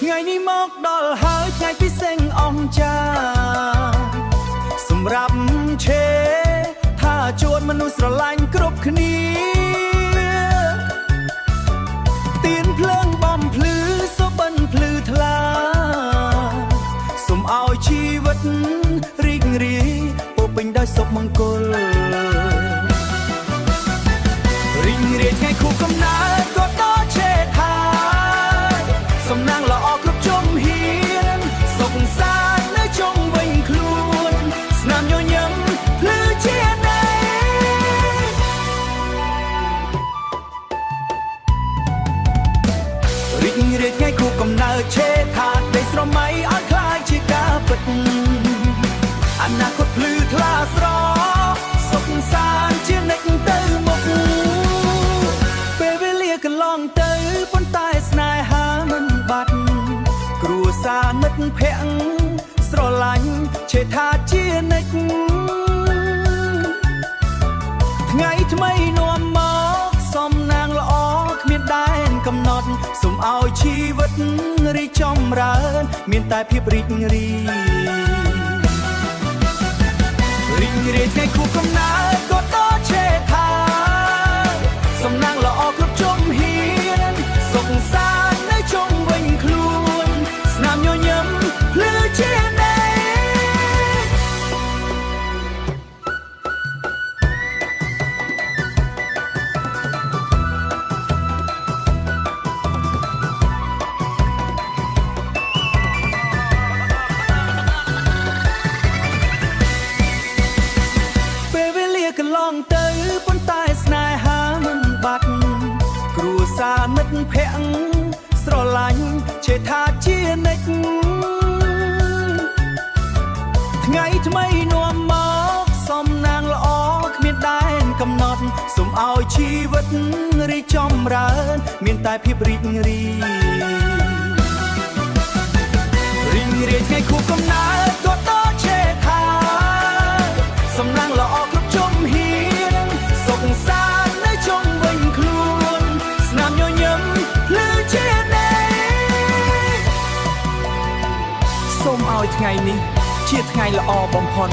ថ្ងៃនេះមកដល់ហើយថ្ងៃពិសេសអង្ចាសម្រាប់ឆេថាជួនមនុស្សស្រឡាញ់គ្រប់គ្នាទៀនភ្លើងបំភ្លឺសុបិនភ្លឺថ្លាសូមឲ្យជីវិតរីករាយពោពេញដោយសុខមង្គលរីករាយថ្ងៃខួបកំណើតក៏ដល់ឆេថាសំណាងល្អគ្រប់ជំហានសុខសាន្តនៅជុំវិញខ្លួនស្នាមញញឹមភ្លឺជាណែរីករាយថ្ងៃខួបកំណើតឆេថាដេកស្រមៃឲ្យคล้ายជាការពិតអនាគតភ្លឺថ្លាស្រស់សុខសាន្តជានិច្ចទៅមុខពេលវេលាកន្លងទៅប៉ុន្តែស្នេហាមិនបាត់គ្រួសារមិត្តភក្តិស្រឡាញ់ឆេថាជានិច្ចថ្ងៃថ្មីនាំមកសំណាងល្អគ្មានដែនកំណត់សូមឲ្យជីវិតរីកចម្រើនមានតែភាពរីករាយរីករាយថ្ងៃខួបកំណើតក៏ដល់ឆេថាសំណាងល្អគ្រប់ជំហានសុខសាន្តនៅជុំវិញខ្លួនស្នាមញញឹមភ្លឺជាណែកន្លងទៅប៉ុន្តែស្នេហាមិនបាត់គ្រួសារមិត្តភក្តិស្រឡាញ់ឆេថាជានិច្ចថ្ងៃថ្មីនាំមកសំណាងល្អគ្មានដែនកំណត់សូមឲ្យជីវិតរីកចម្រើនមានតែភាពរីករាយរីករាយថ្ងៃខួបកំណើតក៏ដល់ឆេថាសំណាងល្អគ្រប់ជំហានសុខសាន្តនៅជុំវិញខ្លួនស្នាមញញឹមភ្លឺជាណែសូមឲ្យថ្ងៃនេះជាថ្ងៃល្អបំផុត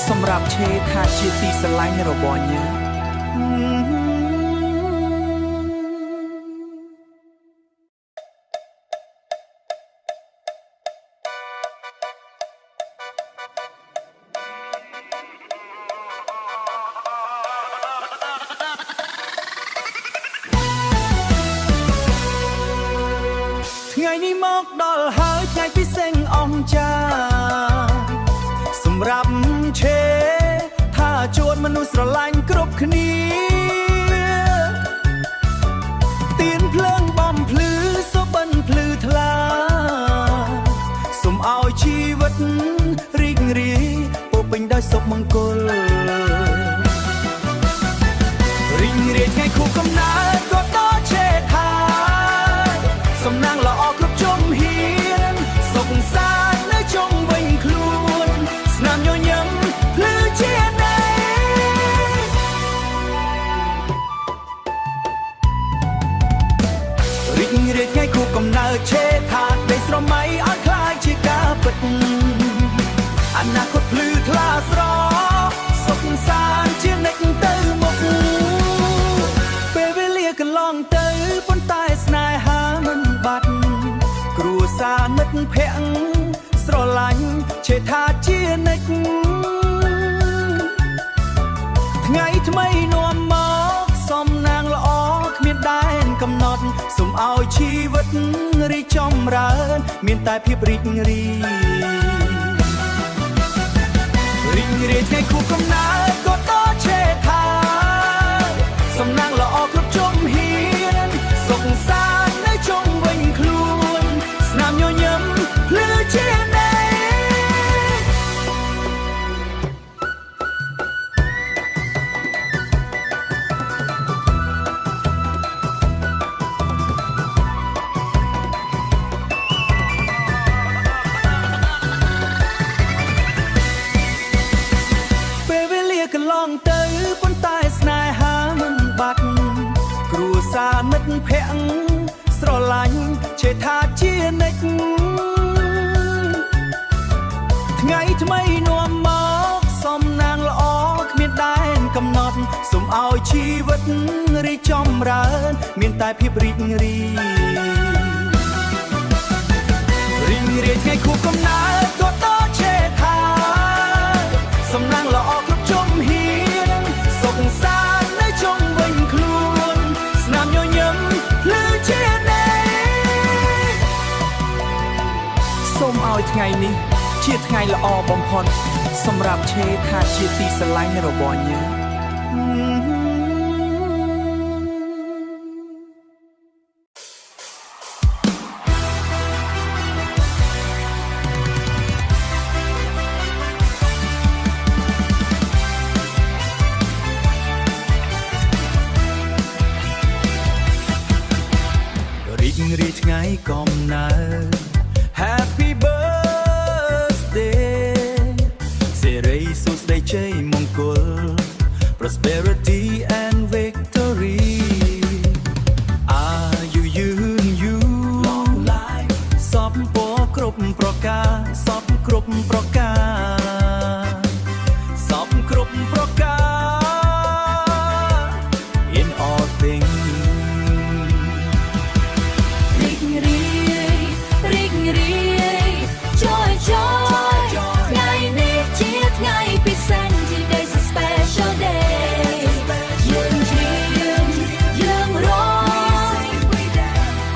សម្រាប់ឆេថាជាទីស្រឡាញ់របស់ញ៉ាថ្ងៃនេះមកដល់ហើយថ្ងៃពិសេសអង្ចាសម្រាប់ឆេថាជួនមនុស្សស្រឡាញ់គ្រប់គ្នាទៀនភ្លើងបំភ្លឺសុបិនភ្លឺថ្លាសូមឲ្យជីវិតរីករាយពោពេញដោយសុខមង្គលរីករាយថ្ងៃខួបកំណើតក៏ដល់ឆេថាសំណាងល្អគ្រប់ជំហានសុខសាន្តនៅជុំវិញខ្លួនស្នាមញញឹមភ្លឺជាណែរីករាយថ្ងៃខួបកំណើតឆេថាដេកស្រមៃឲ្យคล้ายជាការពិតអនាគតភ្លឺថ្លាស្រស់សុខសាន្តជានិច្ចទៅមុខពេលវេលាកន្លងទៅប៉ុន្តែស្នេហាមិនបាត់គ្រួសារមិត្តភក្តិស្រឡាញ់ឆេថាជានិច្ចថ្ងៃថ្មីនាំមកសំណាងល្អគ្មានដែនកំណត់សូមឲ្យជីវិតរីកចម្រើនមានតែភាពរីករាយរីករាយថ្ងៃខួបកំណើតក៏ដល់ឆេថាសំណាងល្អគ្រប់ជំហានសុខសាន្តនៅជុំវិញខ្លួនស្នាមញញឹមភ្លឺជាណែពេលវេលាកន្លងទៅប៉ុន្តែស្នេហាមិនបាត់គ្រួសារមិត្តភក្តិស្រឡាញ់ឆេថាជានិច្ច មីនាំមកសំណាងល្អគ្មានដែនកំណត់សូមឲ្យជីវិតរីកចម្រើនមានតែភាពរីករាយរីករាយថ្ងៃខួបកំណើតទតឆេថាសំណាងល្អគ្រប់ជំហានសុខសាន្តនៅជុំវិញខ្លួនស្នាមញញឹមភ្លឺជាណែសូមឲ្យថ្ងៃនេះជាថ្ងៃល្អបំផុតសម្រាប់ឆេថាជាទីស្រឡាញ់របស់ញ៉ារីករាយថ្ងៃកំណើត Happy birthday សិរីសួស្តីជ័យមង្គល Prosperity and victory អាយុយឺនយូរ Long life សពពរគ្រប់ប្រការសពគ្រប់ប្រការសពគ្រប់ប្រការ In all things រីករាយរីករាយ Joy Joy ថ្ងៃនេះជាថ្ងៃពិសេស Today's a special day យើងច្រៀងយើងร้อง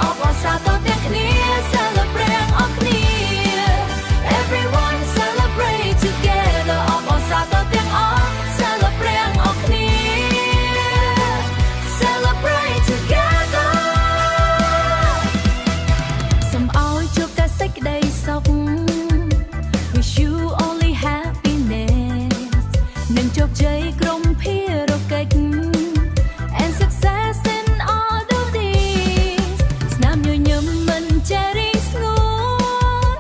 អបអរសាទរទាំងគ្នា Celebrate អរគ្នា Everyone celebrate together អបអរសាទរទាំងអស់ Celebrate អរគ្នា Celebrate together សូមឲ្យជួបតែសេចក្តីសុខ Wish you only happiness នឹងជោគជ័យក្រុមភារកិច្ច And success in all the days ស្នាមញញឹមមិនចេះរីស្ងួត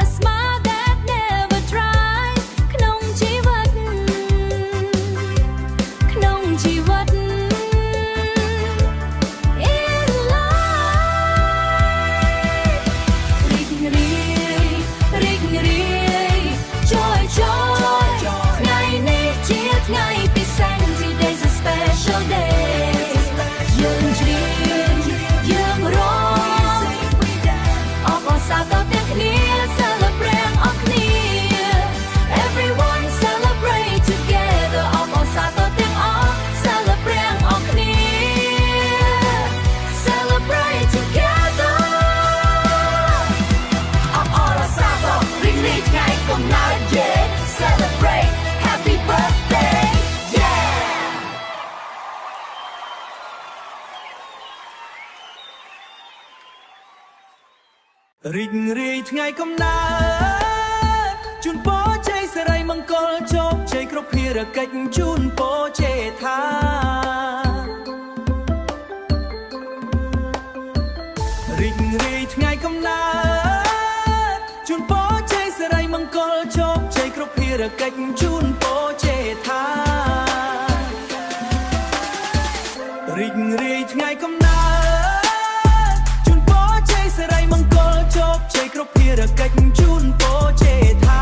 A smile that never dries ក្នុងជីវិត ក្នុងជីវិត In life រីករាយរីករាយ Joy Joy ថ្ងៃនេះជាថ្ងៃពិសេស Today's a special day យើងច្រៀងយើងร้องអបអរសាទរទាំងគ្នា Celebrate អរគ្នា Everyone celebrate together អបអរសាទរទាំងអស់ Celebrate អរគ្នា Celebrate together អបអរសាទររីករាយថ្ងៃកំណើត Yeah Celebrate Happy birthday Yeah រីករាយថ្ងៃកំណើតជូនពរជ័យសិរីមង្គលជោគជ័យគ្រប់ភារកិច្ចជូនពរជេថារីករាយថ្ងៃកំណើតជូនពរជ័យសិរីមង្គលជោគជ័យគ្រប់ភារកិច្ចជូនពរជេថារីករាយថ្ងៃកំណើតជូនពរជ័យសិរីមង្គលជោគជ័យគ្រប់ភារកិច្ចជូនពរជេថា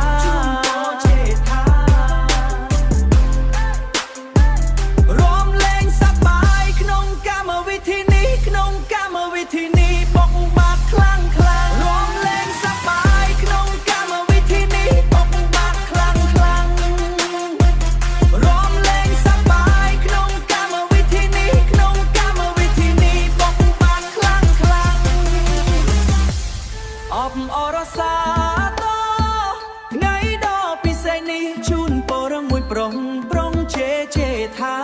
រំលែងសប្បាយក្នុងកម្មវិធីនេះក្នុងកម្មវិធីនេះបុកបាក់ខ្លាំងខ្លាំងរំលែងសប្បាយក្នុងកម្មវិធីនេះបុកបាក់ខ្លាំងខ្លាំងរំលែងសប្បាយក្នុងកម្មវិធីនេះក្នុងកម្មវិធីនេះបុកបាក់ខ្លាំងខ្លាំងអបអរសាទរថ្ងៃដ៏ពិសេសនេះជូនពរមួយប្រុងប្រុងជេថា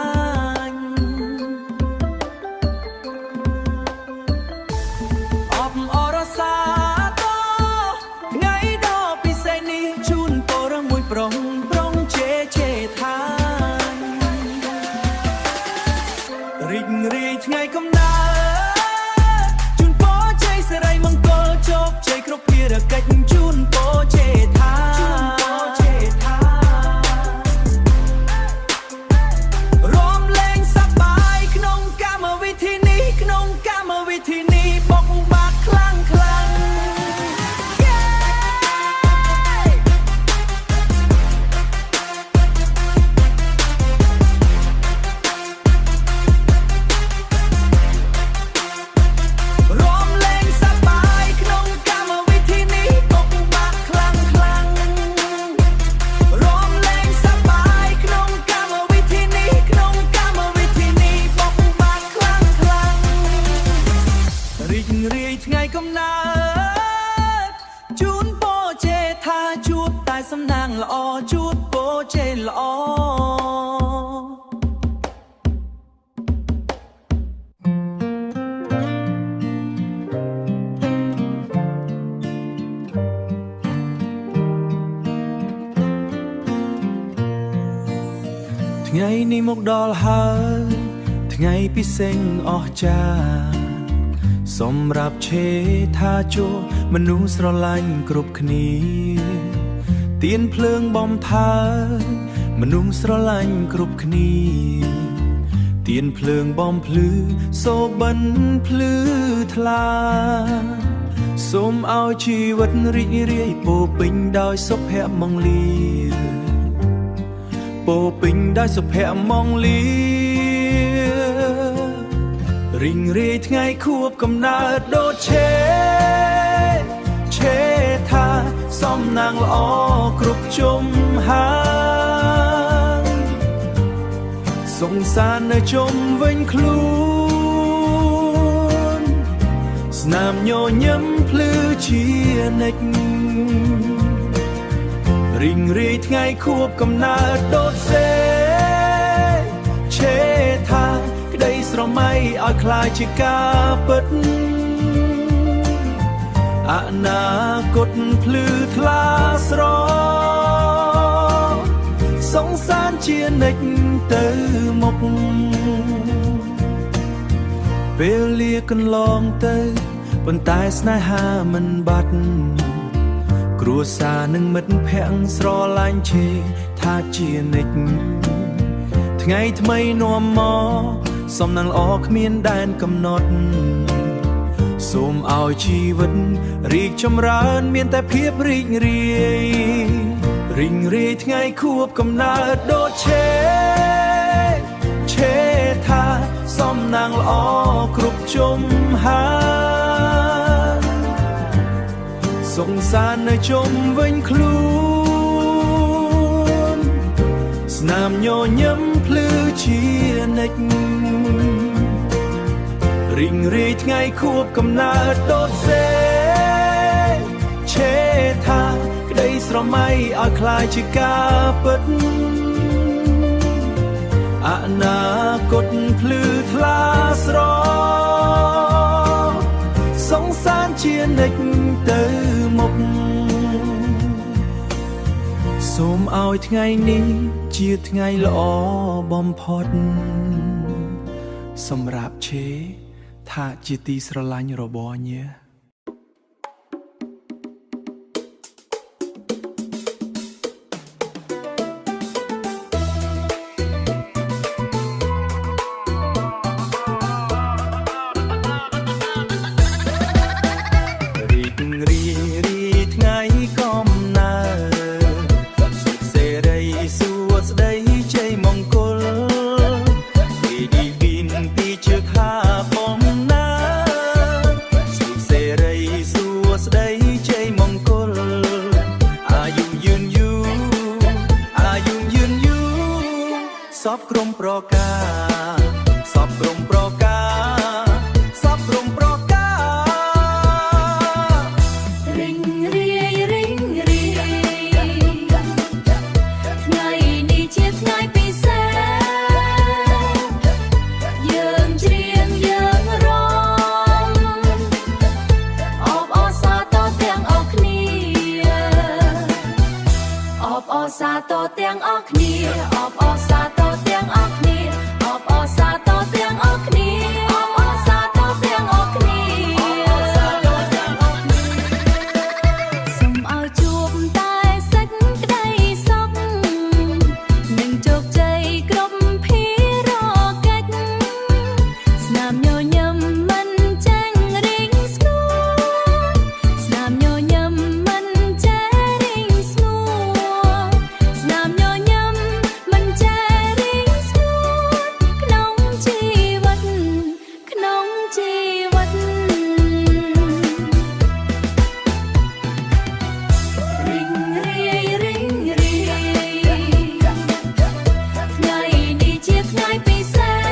អបអរសាទរថ្ងៃដ៏ពិសេសនេះជូនពរមួយប្រុងប្រុងជេថារីករាយថ្ងៃកំណើតជូនពរជ័យសិរីមង្គលជោគជ័យគ្រប់ភារកិច្ចជូន ថ្ងៃនេះមកដល់ហើយថ្ងៃពិសេសអស្ចារ្យសម្រាប់ឆេថាជួមនុស្សស្រឡាញ់គ្រប់គ្នាទៀនភ្លើងបំផើមនុស្សស្រឡាញ់គ្រប់គ្នាទៀនភ្លើងបំភ្លឺសូបិនភ្លឺថ្លាសូមឲ្យជីវិតរីករាយពោពេញដោយសុភមង្គលាពោពេញដោយសុភមង្គលារីងរាយថ្ងៃខួបកំណើតដូចឆេថាសំណាងល្អគ្រប់ជុំហាសង្សារនៅជុំវិញខ្លួនស្នាមញញឹមភ្លឺជានិច្ចរីងរាយថ្ងៃខួបកំណើតដូចឆេថាក្តីស្រមៃឲ្យคล้ายជាការពិតអនាគតភ្លឺថ្លាស្រសង្សារជានិច្ចទៅមុខពេលលាកន្លងទៅប៉ុន្តែស្នេហាមិនបាត់គ្រួសារនិងមិត្តភក្តិស្រឡាញ់ឆេថាជានិច្ចថ្ងៃថ្មីនាំមកសំណាងល្អគ្មានដែនកំណត់សូមឲ្យជីវិតរីកចម្រើនមានតែភាពរីករាយរីងរាយថ្ងៃខួបកំណើតដូចឆេថាសំណាងល្អគ្រប់ជុំហាសង្សារនៅជុំវិញខ្លួនស្នាមញញឹមភ្លឺជានិច្ចរីងរាយថ្ងៃខួបកំណើតដូចឆេថាក្តីស្រមៃឲ្យคล้ายជាការពិតអនាគតភ្លឺថ្លាស្រសង្សារជានិច្ចទៅមុខសូមឲ្យថ្ងៃនេះជាថ្ងៃល្អបំផុតសម្រាប់ឆេថាជាទីស្រឡាញ់របស់ញ៉ារីករាយថ្ងៃកំណើតសុខសេរីសួស្តីជ័យមង្គលពីទីវិនពីជើខាបំណាសុខសេរីសួស្តីជ័យមង្គលអាយុយឺនយូរអាយុយឺនយូរសពក្រុមប្រការសពក្រុមប្រការសពក្រុមប្រការរីងរាយថ្ងៃនេះជាថ្ងៃពិសេសយើងច្រៀងយើងរាំអបអរសាទរទាំងអស់គ្នាអបអរសាទរទាំងអស់គ្នាអបអរសាទរទាំងអស់គ្នាអបអរសាទរទាំងអស់គ្នាអបអរសាទរទាំងអស់គ្នាសូមឲ្យជួបតែសេចក្តីសុខនិងជោគជ័យគ្រប់ភារកិច្ចស្នាមញញឹមមិនចាញ់រីងស្ងួនស្នាមញញឹមមិនចារីងស្ងួនស្នាមញញឹមមិនចារីងស្ងួនក្នុងជីវិតក្នុងជីវិតរីងរាយថ្ងៃនេះជាថ្ងៃពិសេស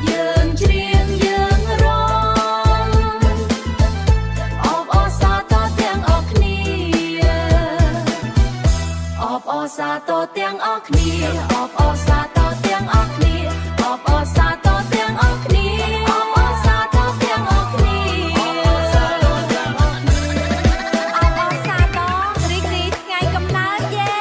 យើងច្រៀងយើងរាំអបអរសាទរទាំងអស់គ្នាអបអរសាទរទាំងអស់គ្នាអបអរសាទរទាំងអស់គ្នាអបអរសាទរទាំងអស់គ្នាអបអរសាទរទាំងអស់គ្នាអបអរសាទរទាំងអស់គ្នាអបអរសាទររីករាយថ្ងៃកំណើតយេ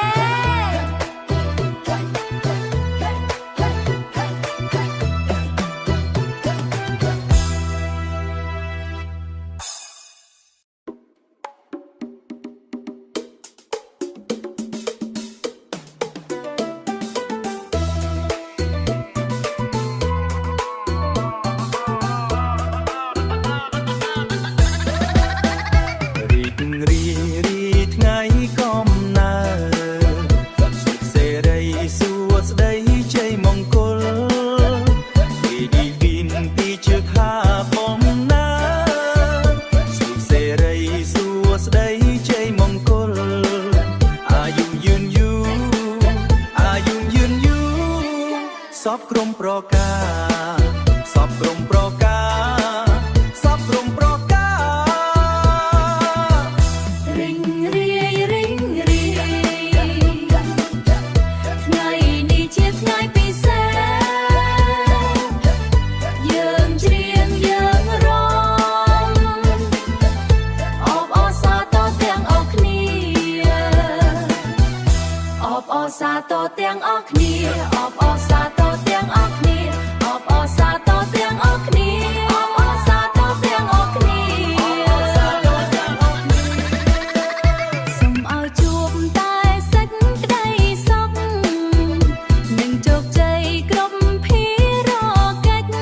ទាំងអស់គ្នាអបអរសាទរទាំងអស់គ្នាអបអរសាទរទាំងអស់គ្នាអបអរសាទរទាំងអស់គ្នាសូមឲ្យជួបតែសេចក្តីសុខនិងជោគជ័យគ្រប់ភារកិច្ច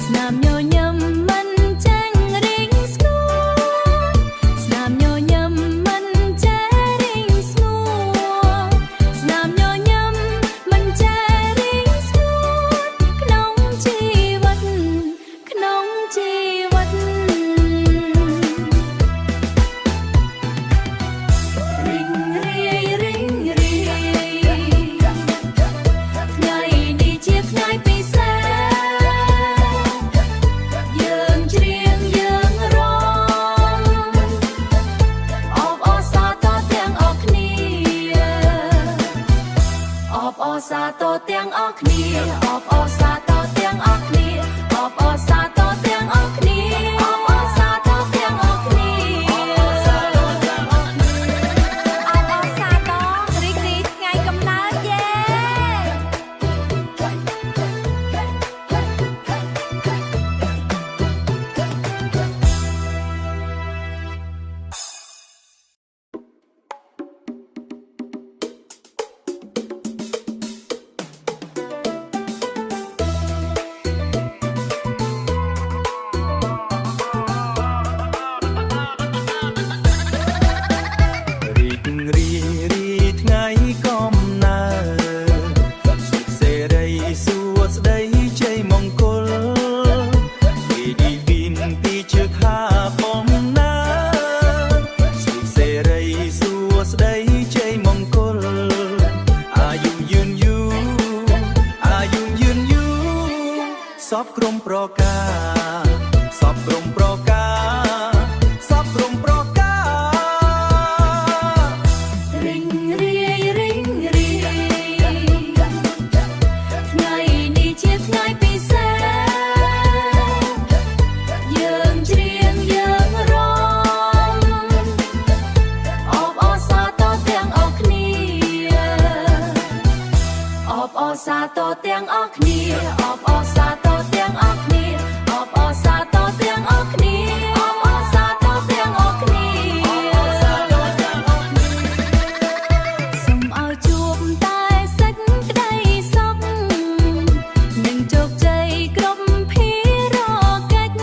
ស្នាមញញឹមមិនចាញ់រីងស្ងួនស្នាមញញឹមមិនចារីងស្ងួនស្នាមញញឹមមិនចារីងស្ងួនក្នុងជីវិតក្នុងជីវិតរីងរាយរីងរាយថ្ងៃនេះជាថ្ងៃពិសេសយើងច្រៀងយើងរាំអបអរសាទរទាំងអស់គ្នាអបអរសាទរទាំងអស់គ្នាអបអរសាទរទាំងអស់គ្នាអបអរសាទរទាំងអស់គ្នាអបអរសាទរទាំងអស់គ្នាអបអរសាទរទាំងអស់គ្នាអបអរសាទររីករាយថ្ងៃកំណើតយេ រីករាយរីថ្ងៃកំណើតសុខសេរីសួស្តីជ័យមង្គលពីឌីវិនពីជើខាបំណាសុខសេរីសួស្តីជ័យមង្គលអាយុយឺនយូរអាយុយឺនយូរសពក្រុមប្រការសពក្រុមប្រការសពក្រុមប្រការ រីងរាយរីងរាយថ្ងៃនេះជាថ្ងៃពិសេសយើងច្រៀងយើងរាំអបអរសាទរទាំងអស់គ្នាអបអរសាទរទាំងអស់គ្នាអបអរសាទរទាំងអស់គ្នាអបអរសាទរទាំងអស់គ្នាអបអរសាទរទាំងអស់គ្នាអបអរសាទរទាំងអស់គ្នា សូមឲ្យជួបតែសេចក្តីសុខនិងជោគជ័យគ្រប់ភារកិច្ច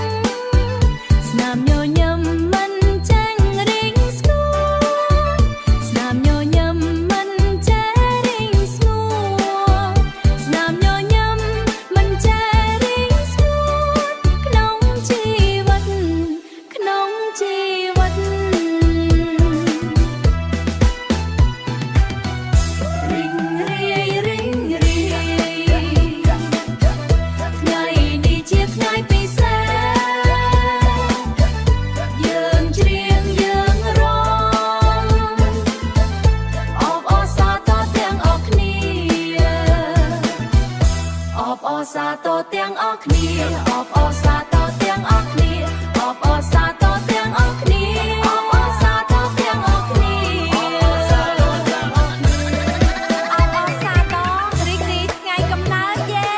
ស្នាមញញឹមមិនចាញ់រីងស្ងួនស្នាមញញឹមមិនចារីងស្ងួនស្នាមញញឹមមិនចារីងស្ងួនក្នុងជីវិតក្នុងជីវិត រីងរាយរីងរាយថ្ងៃនេះជាថ្ងៃពិសេសយើងច្រៀងយើងរាំអបអរសាទរទាំងអស់គ្នាអបអរសាទរទាំងអស់គ្នាអបអរសាទរទាំងអស់គ្នាអបអរសាទរទាំងអស់គ្នាអបអរសាទរទាំងអស់គ្នាអបអរសាទរទាំងអស់គ្នា អបអរសាទររីករាយថ្ងៃកំណើតយេ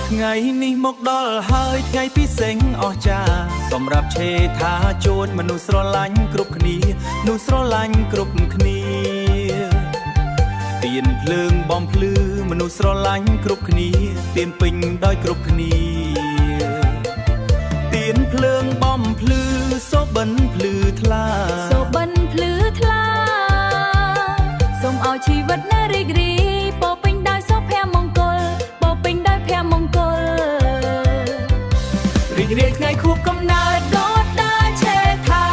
ថ្ងៃនេះមកដល់ហើយថ្ងៃពិសេសអស្ចារ្យសម្រាប់ឆេថាជួនមនុស្សស្រឡាញ់គ្រប់គ្នានោះស្រឡាញ់គ្រប់គ្នាទៀនភ្លើងបំភ្លឺមនុស្សស្រឡាញ់គ្រប់គ្នាទៀនពេញដោយគ្រប់គ្នាទៀនភ្លើងបំភ្លឺសូបិនភ្លឺថ្លា សូបិនភ្លឺថ្លាសូមឲ្យជីវិតនៅរីករាយពោរពេញដោយសុភមង្គលពោរពេញដោយភមង្គល រីករាយថ្ងៃខួបកំណើតដុតដាឆេថា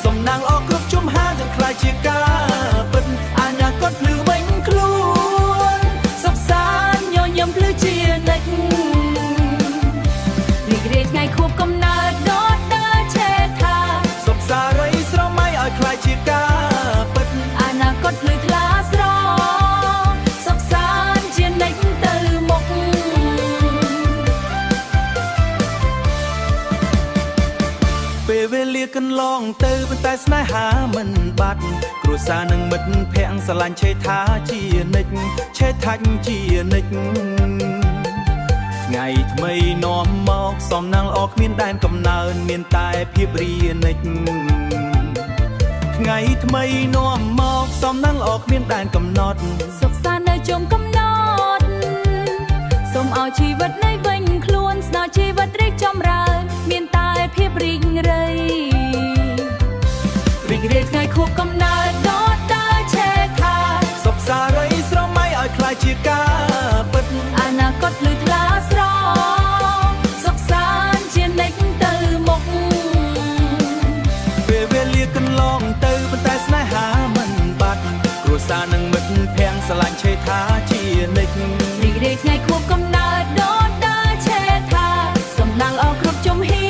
សំណាងល្អគ្រប់ជុំហាចង្ខ្លាយជាការពិតអនាគតភ្លឺវិញខ្លួនសុខសាន្តញញឹមភ្លឺជានិច្ច ភ្លឺថ្លាស្រស់សុខសាន្តជានិច្ចទៅមុខ ពេលវេលាកន្លងទៅប៉ុន្តែស្នេហាមិនបាត់គ្រួសារនឹងមិត្តភក្តិស្រឡាញ់ឆេថាជានិច្ចឆេថាជានិច្ចថ្ងៃថ្មីនាំមកសំណាងល្អគ្មានដែនកំណើនមានតែភាពរានិច្ចថ្ងៃថ្មីនាំមកសំណាងល្អគ្មានដែនកំណត់ សុខសាន្តនៅជុំកំណត់សូមឲ្យជីវិតនៃវិញខ្លួនស្នោជីវិតរីកចម្រើនមានតែភាពរីករាយរីករាយថ្ងៃខួបកំណើតដល់ដល់ឆេថា សុខសារីស្រមៃឲ្យខ្លាយជាការពិត អនាគតភ្លឺថ្លាស្រស់សុខសាន្តជានិច្ចទៅមុខ ពេលវេលាកន្លងទៅប៉ុន្តែស្នេហាមិនបាត់គ្រួសារនឹងមិត្តភក្តិស្រឡាញ់ឆេថាជានិច្ច រីករាយថ្ងៃខួបកំណើតដល់ដល់ឆេថាសំណាងល្អគ្រប់ជំហា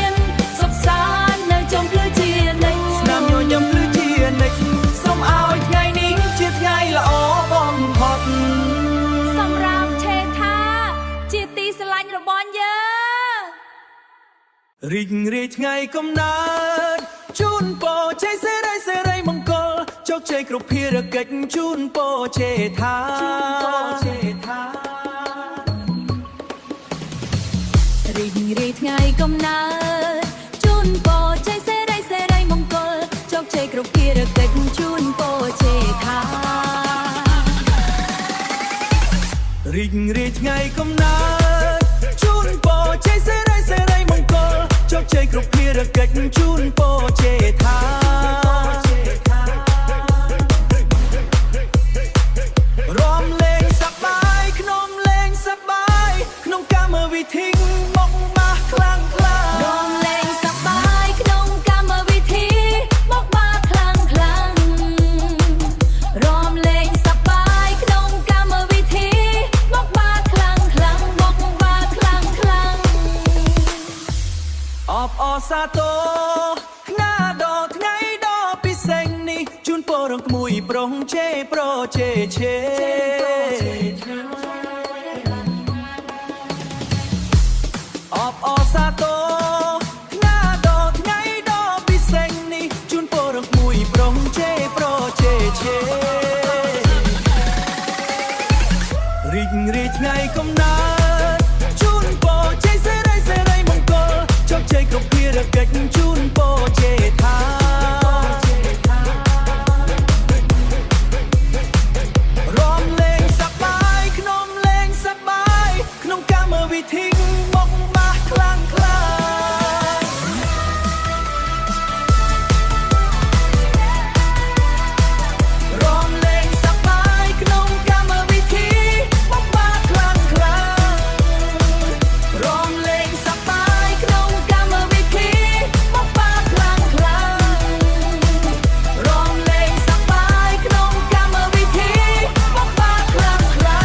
នសុខសាន្តនៅចំភ្លឺជានិច្ច ស្នាមញញឹមភ្លឺជានិច្ចសូមឲ្យថ្ងៃនេះជាថ្ងៃល្អបំផុត សម្រាប់ឆេថាជាទីស្រឡាញ់របស់យើង រីករាយថ្ងៃកំណើតជូនពរជ័យសេរីសេរីមង្គលជោគជ័យគ្រប់ភារកិច្ចជូនពរឆេថារីករាយថ្ងៃកំណើតជូនពរជ័យសេរីសេរីមង្គលជោគជ័យគ្រប់ភារកិច្ចជូនពរឆេថា រីករាយថ្ងៃកំណើតជូនពរជ័យសេរីសេរីមង្គលជោគជ័យគ្រប់ភារកិច្ចជូនពរឆេថារំលែងសប្បាយក្នុងលែងសប្បាយក្នុងកម្មវិធីមកបាសខ្លាំងខ្លា រំលែងសប្បាយក្នុងកម្មវិធីមកបាខ្លាំងខ្លាំងរំលែងសប្បាយក្នុងកម្មវិធីមកបាខ្លាំងខ្លាំងមកបាខ្លាំងខ្លាំង អបអរសាទរខ្នាដល់ថ្ងៃដ៏ពិសេសនេះជូនពររងក្មួយប្រុងជេប្រជេឆេអបអរសាទរខ្នាដល់ថ្ងៃដ៏ពិសេសនេះជូនពររងក្មួយប្រុងជេប្រជេឆេរីករាយថ្ងៃកំណើតជូនពរជ័យសេរីសេរីមង្គលជោគជ័យគ្រប់ភារកិច្ចជូនពរឆេថារំលែងសប្បាយក្នុងលែងសប្បាយក្នុងកម្មវិធីមកបាសខ្លាំងខ្លារំលែងសប្បាយក្នុងកម្មវិធីមកបាសខ្លាំងខ្លារំលែងសប្បាយក្នុងកម្មវិធីមកបាសខ្លាំងខ្លារំលែងសប្បាយក្នុងកម្មវិធីមកបាសខ្លាំងខ្លា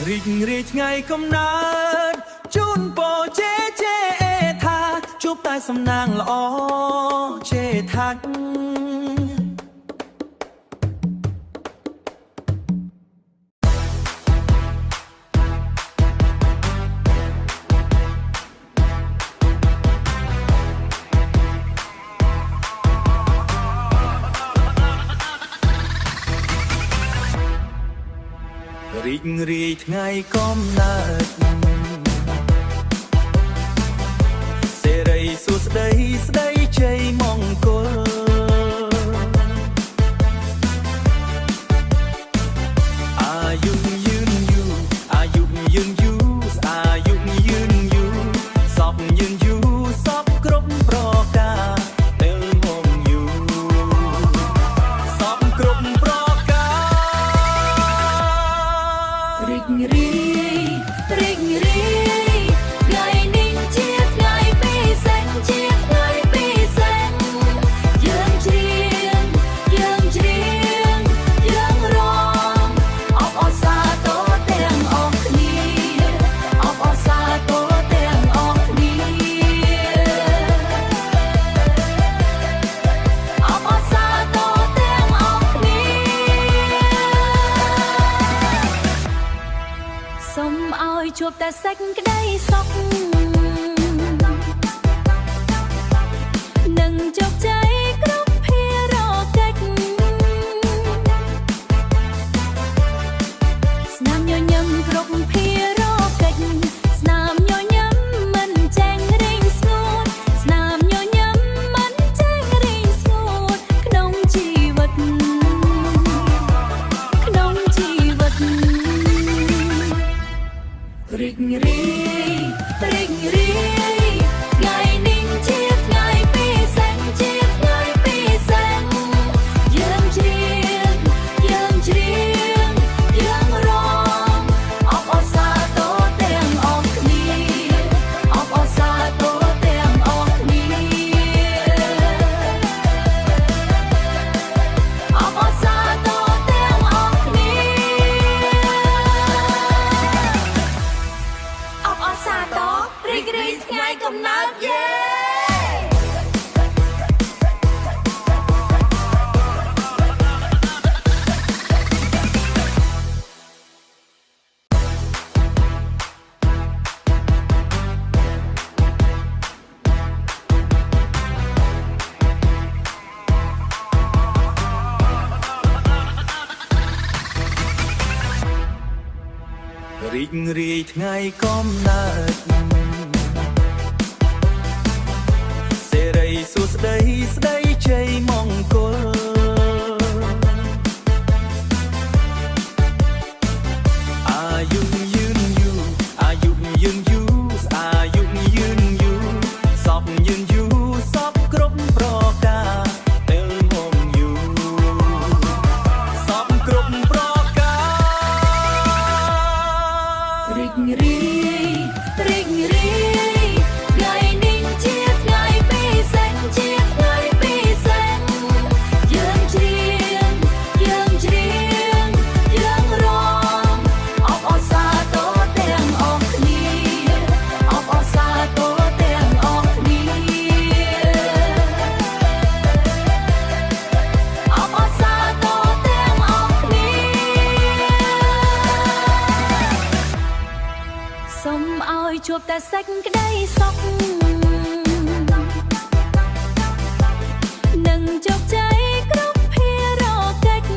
រីករាយថ្ងៃកំណើតជូនពរជេឆេថាជួបតែសំណាងល្អឆេថារីករាយថ្ងៃកំណើតសេរីសួស្ដីស្ដីជ័យមង្គលអាយុយឺនយូរអាយុយឺនយូរអាយុយឺនយូរសពយឺនយូរសពគ្រប់ប្រការពេលមកយូរសពគ្រប់ប្រការ រីករាយរីករាយថ្ងៃនេះជាថ្ងៃពិសេសជាថ្ងៃពិ ជួបតែសេចក្តីសុខនឹងជោគជ័យគ្រប់ភារកិច្ចស្នាមញញឹមគ្រប់ភារកិច្ចស្នាមញញឹមមិនចេញរីងស្ងួតស្នាមញញឹមមិនចេញរីងស្ងួតក្នុងជីវិតរីករាយរីករាយថ្ងៃនេះជាថ្ងៃពិសេសជាថ្ងៃពិសេសយើងច្រៀងយើងរំអបអរសាទរទាំងអស់គ្នាអបអរសាទរទាំងអស់គ្នាអបអរសាទរទាំងអស់គ្នាអបអរសាទររីករាយថ្ងៃកំណើតយេរីករាយថ្ងៃកំណើតសេរីសួស្តីស្តីជ័យមង្គលអាយុយឺនយូរអាយុយឺនយូរអាយុយឺនយូរសពយឺនយូរសពគ្រប់ប្រការពេលមកយូរសពគ្រប់ប្រការរីករាយរីករាយថ្ងៃនេះជាថ្ងៃពិសេសជាថ្ងៃពិសេសយើងច្រៀងយើងរំអបអរសាទរទាំងអស់គ្នាអបអរសាទរទាំងអស់គ្នាអបអរសាទរទាំងអស់គ្នាសូមឲ្យជួបតែសេចក្តីសុខនឹងជោគជ័យគ្រប់ភារកិច្ច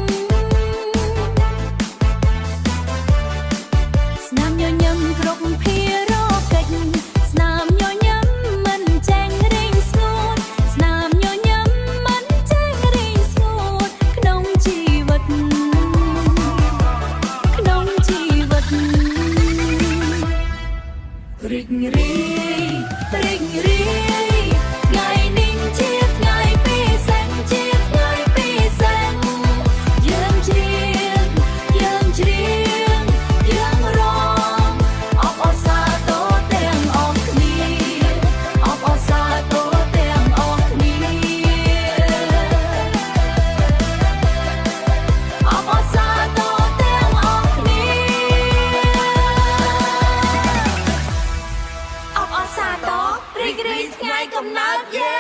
ស្នាមញញឹមគ្រប់ភារកិច្ចស្នាមញញឹមមិនចេញរីងស្ងួតស្នាមញញឹមមិនចេញរីងស្ងួតក្នុងជីវិតរីករាយរីករាយថ្ងៃនេះជាថ្ងៃពិសេសជាថ្ងៃពិសេសយើងច្រៀងយើងរំអបអរសាទរទាំងអស់គ្នាអបអរសាទរទាំងអស់គ្នាអបអរសាទរទាំងអស់គ្នាអបអរសាទររីករាយថ្ងៃកំណើតយេ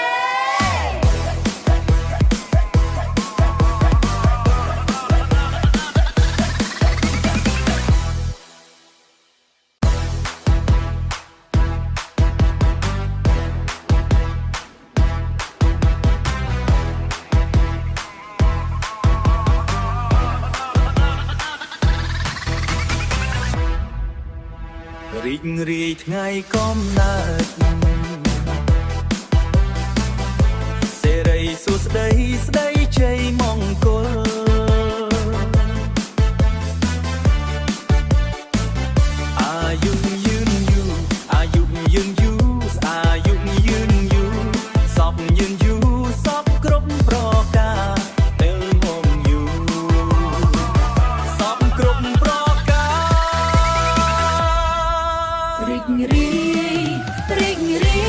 រីករាយថ្ងៃកំណើតសេរីសួស្តីស្តីជ័យមង្គលអាយុយឺនយូរអាយុយឺនយូរអាយុយឺនយូរសពយឺនយូរសពគ្រប់ប្រការពេលមកយូរសពគ្រប់ប្រការរីករាយរីករា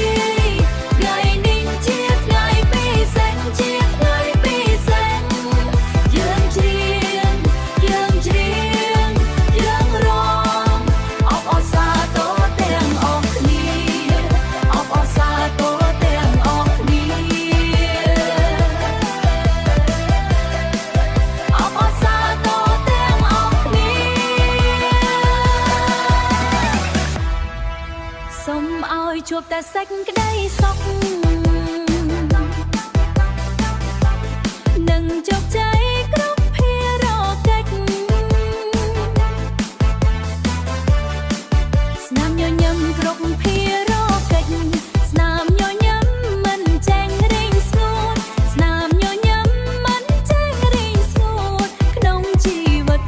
យថ្ងៃនេះជាថ្ងៃពិសេសជាថ្ងៃពិ ជួបតែសេចក្តីសុខនឹងជោគជ័យគ្រប់ភារកិច្ចស្នាមញញឹមគ្រប់ភារកិច្ចស្នាមញញឹមមិនចាញ់រីងស្ងួតស្នាមញញឹមមិនចាញ់រីងស្ងួតក្នុងជីវិត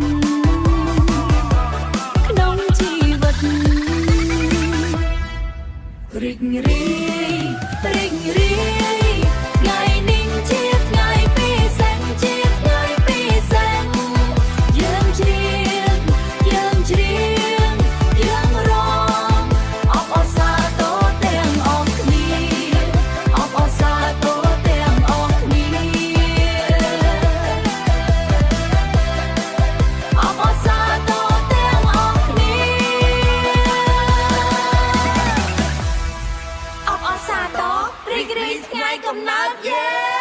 ក្នុងជីវិតរីករាយរីករាយថ្ងៃនេះជាថ្ងៃពិសេសជាថ្ងៃពិសេសយើងច្រៀងយើងរំអបអរសាទរទាំងអស់គ្នាអបអរសាទរទាំងអស់គ្នាអបអរសាទរទាំងអស់គ្នាអបអរសាទររីករាយថ្ងៃកំណើត Yeah